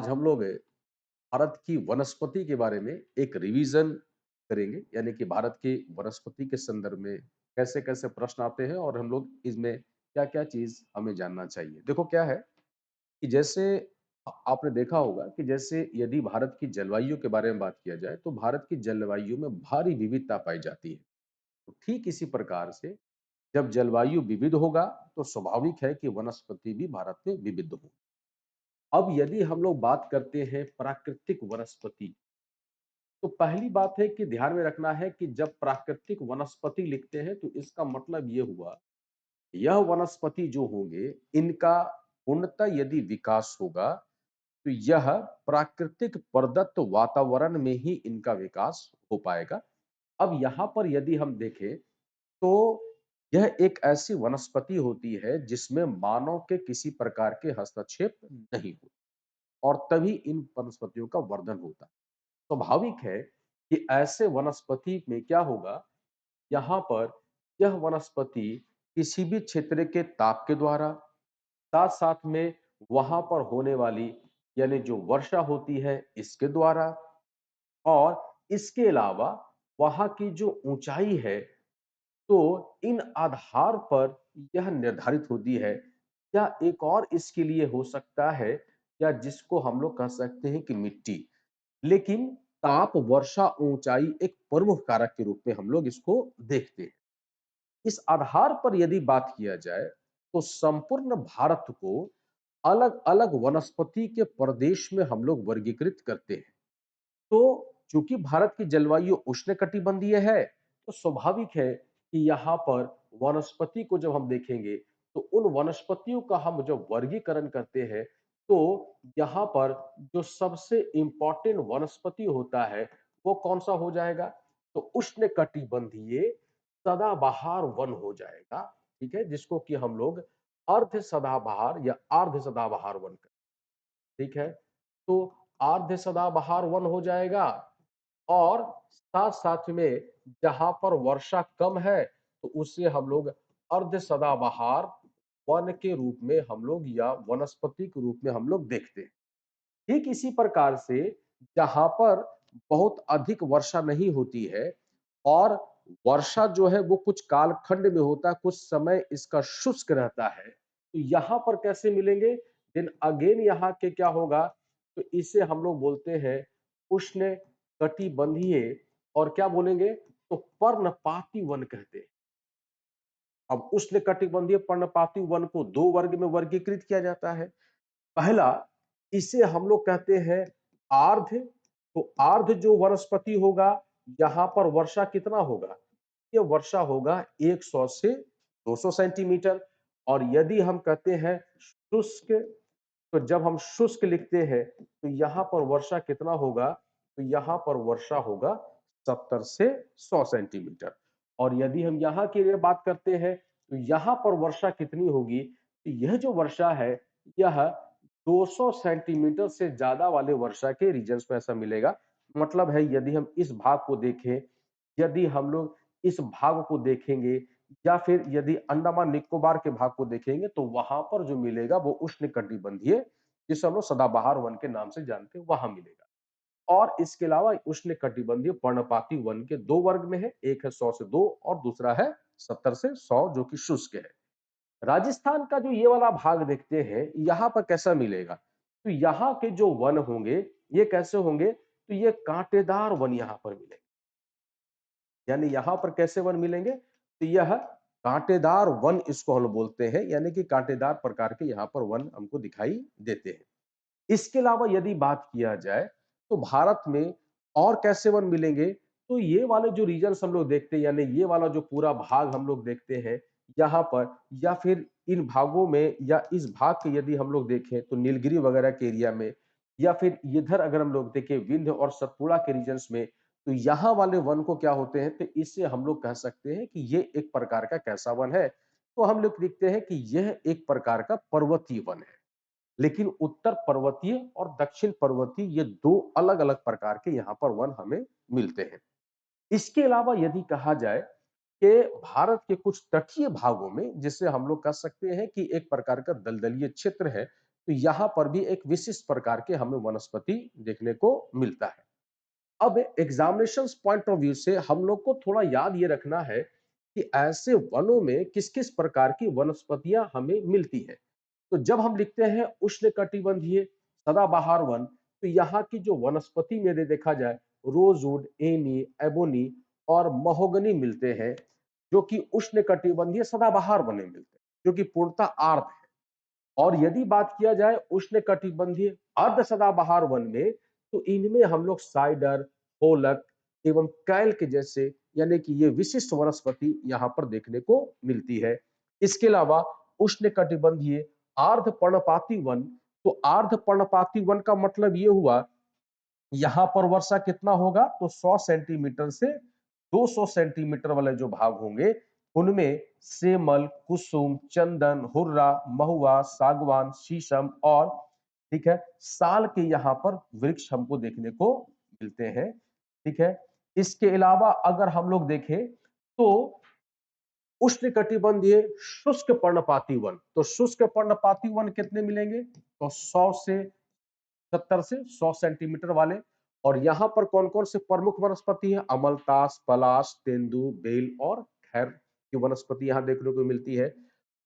आज हम लोग भारत की वनस्पति के बारे में एक रिवीजन करेंगे, यानी कि भारत की वनस्पति के संदर्भ में कैसे-कैसे प्रश्न आते हैं और हम लोग इसमें क्या-क्या चीज़ हमें जानना चाहिए। देखो क्या है कि जैसे आपने देखा होगा कि जैसे यदि भारत की जलवायु के बारे में बात किया जाए, तो भारत की जलवायु में भारी विविधता पाई जाती है। तो ठीक इसी प्रकार से जब जलवायु विविध होगा, तो स्वाभाविक है कि वनस्पति भी भारत में विविध हो। अब यदि हम लोग बात करते हैं प्राकृतिक वनस्पति, तो पहली बात है कि ध्यान में रखना है कि जब प्राकृतिक वनस्पति लिखते हैं तो इसका मतलब ये हुआ, यह वनस्पति जो होंगे, इनका पूर्णतः यदि विकास होगा, तो यह प्राकृतिक प्रदत्त वातावरण में ही इनका विकास हो पाएगा। अब यहाँ पर यदि हम देखें, तो यह एक ऐसी वनस्पति होती है जिसमें मानव के किसी प्रकार के हस्तक्षेप नहीं होते और तभी इन वनस्पतियों का वर्धन होता है। स्वाभाविक है कि ऐसे वनस्पति में क्या होगा, यहाँ पर यह वनस्पति किसी भी क्षेत्र के ताप के द्वारा, साथ-साथ में वहाँ पर होने वाली यानी जो वर्षा होती है इसके द्वारा और इसके अलावा वहाँ की जो ऊँचाई है, तो इन आधार पर यह निर्धारित होती है। या एक और इसके लिए हो सकता है या जिसको हम लोग कह सकते हैं कि मिट्टी। लेकिन ताप, वर्षा, ऊंचाई एक प्रमुख कारक के रूप में हम लोग इसको देखते हैं। इस आधार पर यदि बात किया जाए, तो संपूर्ण भारत को अलग-अलग वनस्पति के प्रदेश में हम लोग वर्गीकृत करते हैं। तो चूंकि भारत की जलवायु उष्णकटिबंधीय है, तो स्वाभाविक है कि यहाँ पर वनस्पति को जब हम देखेंगे, तो उन वनस्पतियों का हम जब वर्गीकरण करते हैं, तो यहाँ पर जो सबसे इम्पोर्टेंट वनस्पति होता है, वो कौन सा हो जाएगा? तो उष्णकटिबंधीय सदाबहार वन हो जाएगा, ठीक है? जिसको कि हम लोग अर्ध सदाबहार या अर्ध सदाबहार वन कहते हैं, ठीक है? तो अर्ध सदाबहार वन हो जाएगा और साथ-साथ में जहाँ पर वर्षा कम है, तो उसे हम लोग अर्ध सदाबहार वन के रूप में हम लोग या वनस्पति के रूप में हम लोग देखते हैं। ठीक इसी प्रकार से जहाँ पर बहुत अधिक वर्षा नहीं होती है और वर्षा जो है वो कुछ कालखंड में होता है, कुछ समय इसका शुष्क रहता है, तो यहाँ पर कैसे मिलेंगे? देन अगेन यहाँ के क्या होगा? तो इसे हम लोग बोलते हैं उष्ण कटिबंधीय और क्या बोलेंगे? तो पर्णपाती वन कहते हैं। अब उष्ण कटिबंधीय पर्णपाती वन को 2 वर्ग में वर्गीकृत किया जाता है। पहला, इसे हम लोग कहते हैं आर्द्र। तो आर्द्र जो वनस्पति होगा, यहाँ पर वर्षा कितना होगा? ये वर्षा होगा 100 से 200 सेंटीमीटर। और यदि हम कहते हैं शुष्क, तो जब हम शुष्क लिखते हैं, तो यहाँ पर वर्षा कितना होगा? तो यहाँ पर वर्षा होगा 70 से 100 सेंटीमीटर। और यदि हम यहाँ के लिए बात करते हैं, तो यहाँ पर वर्षा कितनी होगी? तो यह जो वर्षा है, यह 200 सेंटीमीटर से ज्यादा वाले वर्षा के रीजन्स में ऐसा मिलेगा। मतलब है यदि हम इस भाग को देखें, यदि हम लोग इस भाग को देखेंगे या फिर यदि अंडमान निकोबार के भाग को देखेंगे, तो वहां पर जो मिलेगा वो उष्णकटिबंधीय, जिसे हम लोग सदाबहार वन के नाम से जानते हैं, वहां मिलेगा। और इसके अलावा उष्णकटिबंधीय पर्णपाती वन के 2 वर्ग में है, एक है 100 से 2 और दूसरा है 70 से 100 जो कि शुष्क है। राजस्थान का जो ये वाला भाग देखते हैं, यहाँ पर कैसा मिलेगा? तो यहाँ के जो वन होंगे, ये कैसे होंगे? तो ये कांटेदार वन यहाँ पर मिलेंगे। यानी यहाँ पर कैसे वन मिलेंगे? तो यह कांटेदार वन इसको हम बोलते हैं, यानी कि कांटेदार प्रकार के यहाँ पर वन हमको दिखाई देते हैं। इसके अलावा यदि बात किया जाए, तो भारत में और कैसे वन मिलेंगे? तो ये वाले जो रीजन्स हम लोग देखते हैं, यानी ये वाला जो पूरा भाग हम लोग देखते हैं, यहाँ पर या फिर इन भागों में या इस भाग के यदि हम लोग देखें, तो नीलगिरी वगैरह के एरिया में या फिर इधर अगर हम लोग देखें विंध्य और सतपुड़ा के रीजन्स में, तो यहाँ वाले वन को क्या होते हैं? तो इससे हम लोग कह सकते हैं कि ये एक प्रकार का कैसा वन है? तो हम लोग लिखते हैं कि यह एक प्रकार का पर्वतीय वन है। लेकिन उत्तर पर्वतीय और दक्षिण पर्वतीय ये 2 अलग-अलग प्रकार के यहाँ पर वन हमें मिलते हैं। इसके अलावा यदि कहा जाए कि भारत के कुछ तटीय भागों में, जिसे हम लोग कह सकते हैं कि एक प्रकार का दलदलीय क्षेत्र है, तो यहाँ पर भी एक विशिष्ट प्रकार के हमें वनस्पति देखने को मिलता है। अब एग्जामिनेशंस पॉइंट ऑफ व्यू से हम लोग को थोड़ा याद ये रखना है कि ऐसे वनों में किस-किस प्रकार की वनस्पतियाँ हमें मिलती हैं। तो जब हम लिखते हैं उष्णकटिबंधीय सदाबहार वन, तो यहाँ की जो वनस्पति में यदि देखा जाए रोजवुड, एमी, एबोनी और महोगनी मिलते हैं, जो कि उष्णकटिबंधीय सदाबहार वने मिलते हैं, जो कि पूर्णतः आर्द्र है। और यदि बात किया जाए उष्णकटिबंधीय अर्ध सदाबहार वन में, तो इनमें हम लोग साइडर, होलक एवं कैल के जैसे यानी कि ये विशिष्ट वनस्पति यहाँ पर देखने को मिलती है। इसके अलावा उष्णकटिबंधीय आर्द्र पर्णपाती वन, तो आर्द्र पर्णपाती वन का मतलब ये हुआ यहाँ पर वर्षा कितना होगा, तो 100 सेंटीमीटर से 200 सेंटीमीटर वाले जो भाग होंगे, उनमें सेमल, कुसुम, चंदन, हुर्रा, महुआ, सागवान, शीशम और ठीक है, साल के यहाँ पर वृक्ष हमको देखने को मिलते हैं। ठीक है, इसके अलावा अगर हम लोग देखें तो उष्णकटिबंधीय शुष्क पर्णपाती वन, तो शुष्क पर्णपाती वन कितने मिलेंगे, तो 100 से 70 से 100 सेंटीमीटर वाले। और यहाँ पर कौन-कौन से प्रमुख वनस्पति है, अमलतास, पलाश, तेंदू, बेल और खैर की वनस्पति यहाँ देखने को मिलती है।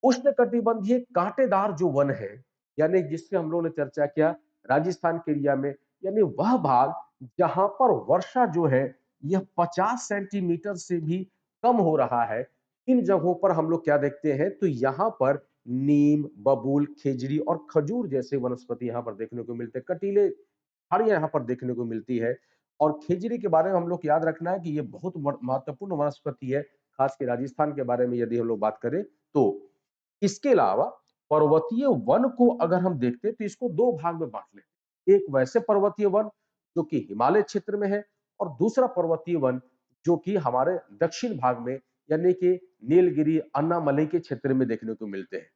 उष्णकटिबंधीय कांटेदार जो वन है, यानी जिससे हम लोगों ने चर्चा किया राजस्थान के एरिया में, यानी वह भाग जहां पर वर्षा जो है यह 50 सेंटीमीटर से भी कम हो रहा है, इन जगहों पर हम लोग क्या देखते हैं, तो यहाँ पर नीम, बबूल, खेजड़ी और खजूर जैसे वनस्पति यहाँ पर देखने को मिलते हैं। कटीले झाड़ियां यहाँ पर देखने को मिलती है। और खेजड़ी के बारे में हम लोग याद रखना है कि ये बहुत महत्वपूर्ण वनस्पति है, खास के राजस्थान के बारे में यदि हम लोग बात करें तो। इसके अलावा पर्वतीय वन को अगर हम देखते हैं तो इसको दो भाग में बांट लेते हैं। एक वैसे पर्वतीय वन जो कि हिमालय क्षेत्र में है, और दूसरा पर्वतीय वन जो कि हमारे दक्षिण भाग में यानी कि नीलगिरी, अन्नामलई के क्षेत्र में देखने को मिलते हैं।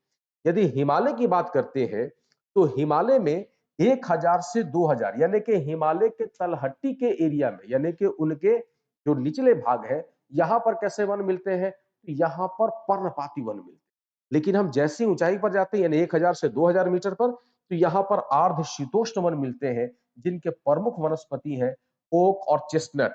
यदि हिमालय की बात करते हैं तो हिमालय में 1000 से 2000 यानी कि हिमालय के तलहटी के एरिया में, यानी कि उनके जो निचले भाग है, यहाँ पर कैसे वन मिलते हैं, तो यहाँ पर पर्णपाती वन मिलते हैं। लेकिन हम जैसी ऊंचाई पर जाते हैं यानी 1000 से 2000 मीटर पर, तो यहाँ पर आर्द्र शीतोष्ण वन मिलते हैं, जिनके प्रमुख वनस्पति हैं ओक और चेस्टनट।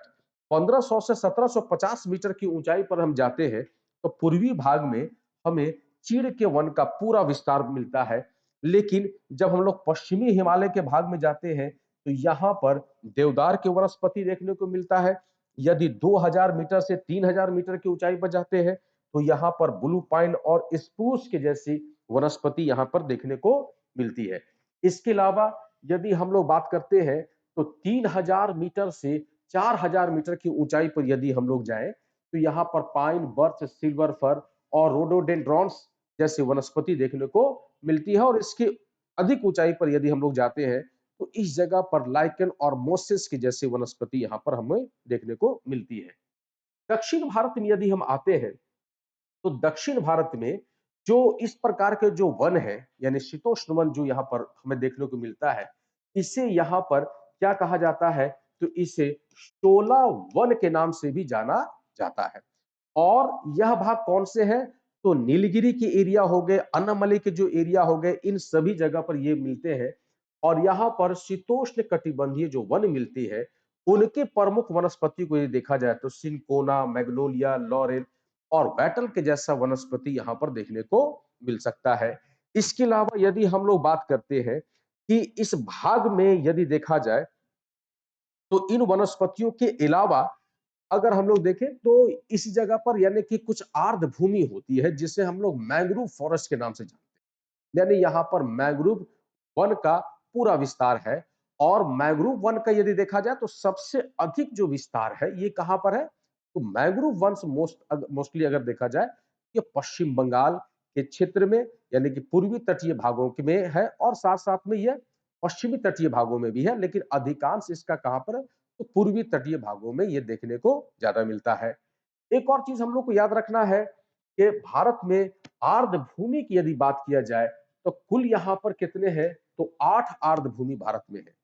1500 से 1750 मीटर की ऊंचाई पर हम जाते हैं तो पूर्वी भाग में हमें चीड़ के वन का पूरा विस्तार मिलता है। लेकिन जब हम लोग पश्चिमी हिमालय के भाग में जाते हैं तो यहाँ पर देवदार के वनस्पति देखने को मिलता है। यदि 2000 मीटर से 3000 मीटर की ऊंचाई पर जाते हैं तो यहाँ पर ब्लू पाइन और स्प्रूस के जैसी वनस्पति यहाँ पर देखने को मिलती है। इसके अलावा यदि हम लोग बात करते हैं तो 3000 मीटर से 4000 मीटर की ऊंचाई पर यदि हम लोग जाएं तो यहाँ पर पाइन, बर्च, सिल्वर फर और रोडोडेंड्रॉन्स जैसी वनस्पति देखने को मिलती है। और इसकी अधिक ऊंचाई पर यदि हम लोग जाते हैं तो इस जगह पर लाइकन और मोसेस की जैसी वनस्पति यहाँ पर हमें देखने को मिलती है। दक्षिण भारत में यदि हम आते हैं तो दक्षिण भारत में जो इस प्रकार के जो वन है यानी शीतोष्ण वन जो यहाँ पर हमें देखने को मिलता है, इसे यहाँ पर क्या कहा जाता है, तो इसे शोला वन के नाम से भी जाना जाता है। और यह भाग कौन से है, तो नीलगिरी के एरिया हो गए, अन्नामलई के जो एरिया हो गए, इन सभी जगह पर ये मिलते हैं। और यहाँ पर शीतोष्ण कटिबंधीय जो वन मिलती है, उनके प्रमुख वनस्पति को यदि देखा जाए तो सिंकोना, मैग्नोलिया, लॉरेल और बैटल के जैसा वनस्पति यहाँ पर देखने को मिल सकता है। इसके अलावा यदि हम लोग बात करते हैं कि इस भाग में यदि देखा जाए तो इन वनस्पतियों के अलावा अगर हम लोग देखें तो इस जगह पर यानी कि कुछ आर्द्र भूमि होती है जिसे हम लोग मैंग्रोव फॉरेस्ट के नाम से जानते हैं। यानी यहाँ पर मैंग्रोव वन का पूरा विस्तार है। और मैंग्रोव वन का यदि देखा जाए तो सबसे अधिक जो विस्तार है ये कहां पर है, तो मैंग्रोव वन मोस्टली अगर देखा जाए ये पश्चिम बंगाल के क्षेत्र में यानी कि पूर्वी तटीय भागों में है, और साथ साथ में यह पश्चिमी तटीय भागों में भी है, लेकिन अधिकांश इसका कहां पर है, तो पूर्वी तटीय भागों में ये देखने को ज्यादा मिलता है। एक और चीज हम लोग को याद रखना है कि भारत में आर्द्र भूमि की यदि बात किया जाए तो कुल यहाँ पर कितने हैं, तो 8 आर्द्र भूमि भारत में है।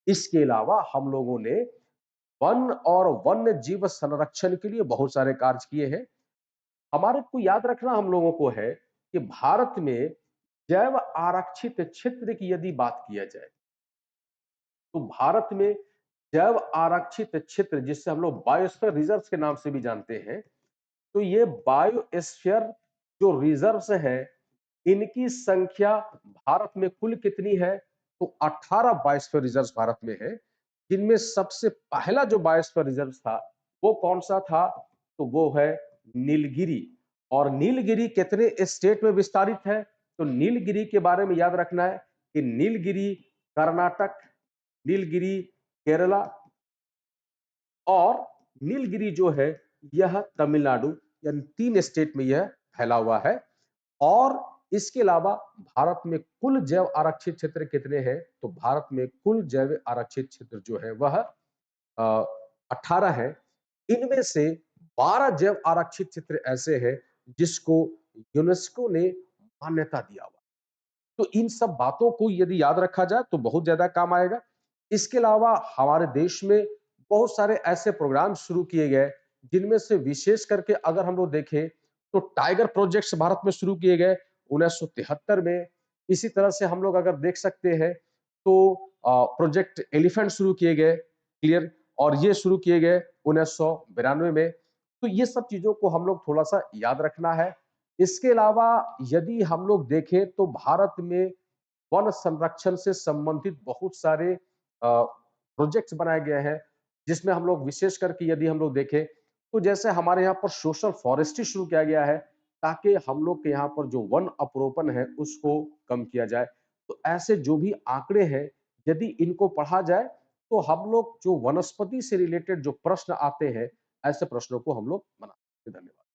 इसके अलावा हम लोगों ने वन और वन्य जीव संरक्षण के लिए बहुत सारे कार्य किए हैं। हमारे को याद रखना हम लोगों को है कि भारत में जैव आरक्षित क्षेत्र की यदि बात किया जाए, तो भारत में जैव आरक्षित क्षेत्र जिसे हम लोग बायोस्फीयर रिजर्व्स के नाम से भी जानते हैं, तो ये बायोस्फीयर जो रिजर्व्स हैं, इनकी संख्या भारत में कुल कितनी है? तो 18 बायोस्फीयर रिजर्व्स भारत में है, जिनमें सबसे पहला जो बायोस्फीयर रिजर्व था, वो कौन-सा था? तो वो है नीलगिरी। और नीलगिरी कितने स्टेट में विस्तारित है? तो नीलगिरी के बारे में याद रखना है कि नीलगिरी कर्नाटक, नीलगिरी केरला और नीलगिरी जो है यह तमिलनाडु, यानी 3 स्टेट में यह फैला हुआ है। और इसके अलावा भारत में कुल जैव आरक्षित क्षेत्र कितने हैं? तो भारत में कुल जैव आरक्षित क्षेत्र जो है वह 18 है। इनमें से 12 जैव आरक्षित क्षेत्र ऐसे हैं जिसको यूनेस्को ने मान्यता दिया हुआ। तो इन सब बातों को यदि याद रखा जाए तो बहुत ज्यादा काम आएगा। इसके अलावा हमारे देश में बहुत सारे ऐसे प्रोग्राम शुरू किए गए, जिनमें से विशेष करके अगर हम लोग देखें तो टाइगर प्रोजेक्ट्स भारत में शुरू किए गए 1973 में। इसी तरह से हम लोग अगर देख सकते हैं तो प्रोजेक्ट एलिफेंट शुरू किए गए, क्लियर, और ये शुरू किए गए 1992 में। तो ये सब चीजों को हम लोग थोड़ा सा याद रखना है। इसके अलावा यदि हम लोग देखें तो भारत में वन संरक्षण से संबंधित बहुत सारे प्रोजेक्ट्स बनाए गए हैं, जिसमें हम लोग विशेष करके यदि हम लोग देखें तो जैसे हमारे यहाँ पर सोशल फॉरेस्ट्री शुरू किया गया है, ताकि हम लोग के यहाँ पर जो वन अपरोपण है उसको कम किया जाए। तो ऐसे जो भी आंकड़े हैं, यदि इनको पढ़ा जाए तो हम लोग जो वनस्पति से रिलेटेड जो प्रश्न आते हैं, ऐसे प्रश्नों को हम लोग बना सकते हैं। धन्यवाद।